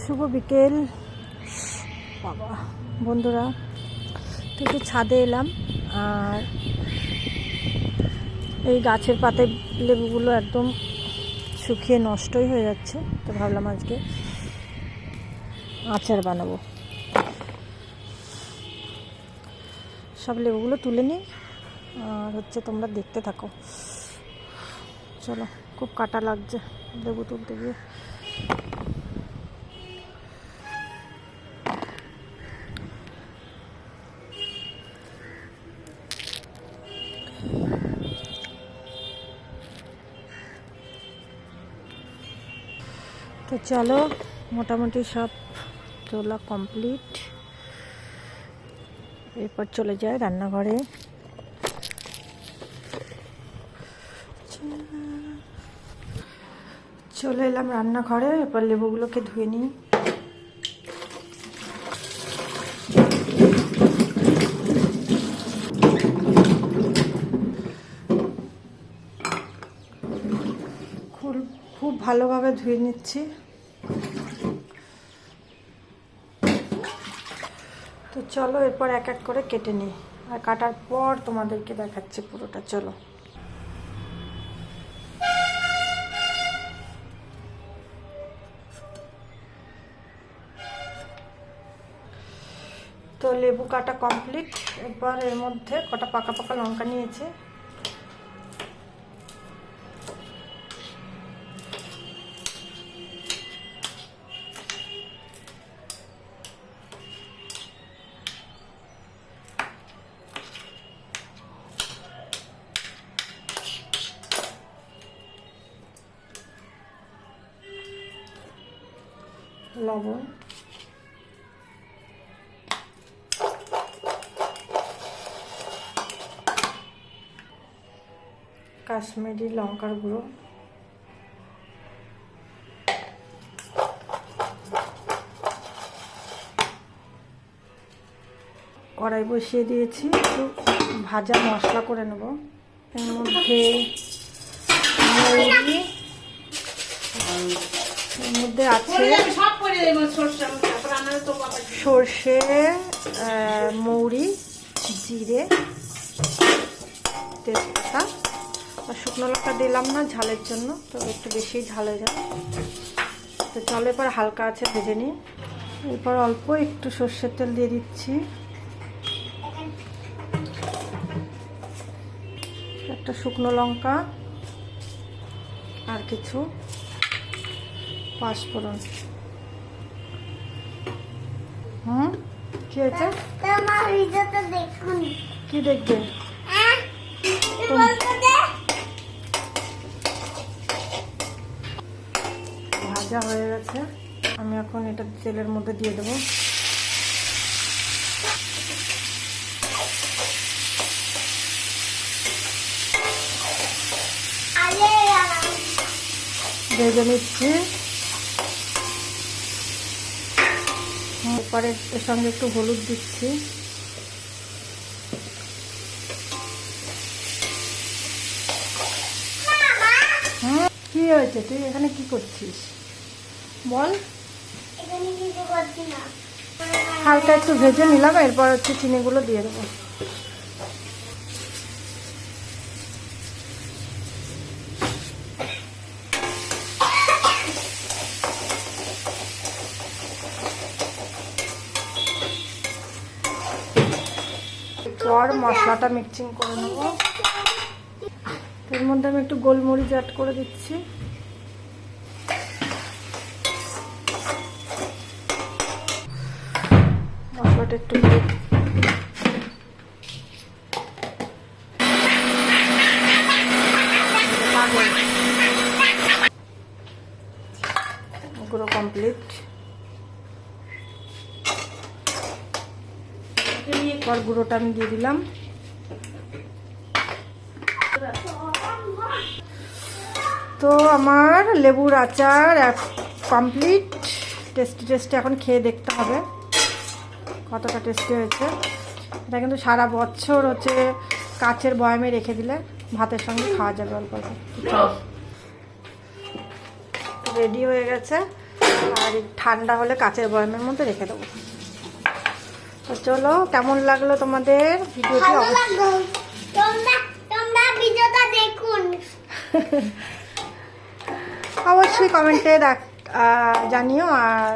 শুভ বিকেল বাবা বন্ধুরা, তো একটু ছাদে এলাম। আর এই গাছের পাতায় লেবুগুলো একদম শুকিয়ে নষ্টই হয়ে যাচ্ছে, তো ভাবলাম আজকে আচার বানাবো। সব লেবুগুলো তুলে নিই আর তোমরা দেখতে থাকো। চলো, খুব কাটা লাগছে লেবু তুলতে গিয়ে। তো চলো, মোটামুটি সব তোলা কমপ্লিট। এরপর চলে যায় রান্নাঘরে। চলে এলাম রান্নাঘরে, এরপর লেবুগুলোকে ধুয়ে নিই। খুব ভালোভাবে ধুয়ে নিচ্ছি। তো চলো, এরপর এক এক করে কেটে নিই, আর কাটার পর তোমাদেরকে দেখাচ্ছি পুরোটা। চলো, তো লেবু কাটা কমপ্লিট। এরপর এর মধ্যে কটা পাকা পাকা লঙ্কা নিয়েছি, লবণ, কাশ্মীরি লঙ্কার গুঁড়ো, কড়াই বসিয়ে দিয়েছি, একটু ভাজা মশলা করে নেব। এর মধ্যে মৌরি, এর মধ্যে আছে সর্ষে, মৌরি, জিরে, তেজপাতা আর শুকনো লঙ্কা দিলাম না ঝালের জন্য, তো একটু বেশি ঝাল হয়ে যাবে। তো চলো, এবার হালকা আছে ভেজে নিই। এরপর অল্প একটু সর্ষের তেল দিয়ে দিচ্ছি, একটা শুকনো লঙ্কা আর কিছু পাঁচফোড়ন। কি হয়েছে? কি দেখবে? ভাজা হয়ে গেছে, আমি এখন এটা তেলের মধ্যে দিয়ে দেবো। ভেজে নিচ্ছি। এরপরে এর সঙ্গে একটু হলুদ দিচ্ছি, কি হয়েছে? তুই এখানে কি করছিস বল? হালকা একটু ভেজে নিলাম, এরপর চিনিগুলো দিয়ে দেবো। এরপর মশলাটা মিক্সিং করে নেব। এর মধ্যে আমি একটু গোলমরিচ অ্যাড করে দিচ্ছি, মশলাটা একটু গুঁড়ো কমপ্লিট। এরপর গুঁড়োটা আমি দিয়ে দিলাম। তো আমার লেবুর আচার কমপ্লিট। টেস্টি টেস্টি, এখন খেয়ে দেখতে হবে কতটা টেস্টি হয়েছে। এটা কিন্তু সারা বছর কাচের বয়ামে রেখে দিলে ভাতের সঙ্গে খাওয়া যাবে অল্প অল্প। রেডি হয়ে গেছে। আর ঠান্ডা হলে কাচের বয়ামের মধ্যে রেখে দেবো। তো চলো, কেমন লাগলো তোমাদের ভিডিওটি? অবশ্যই কমেন্টে জানিও। আর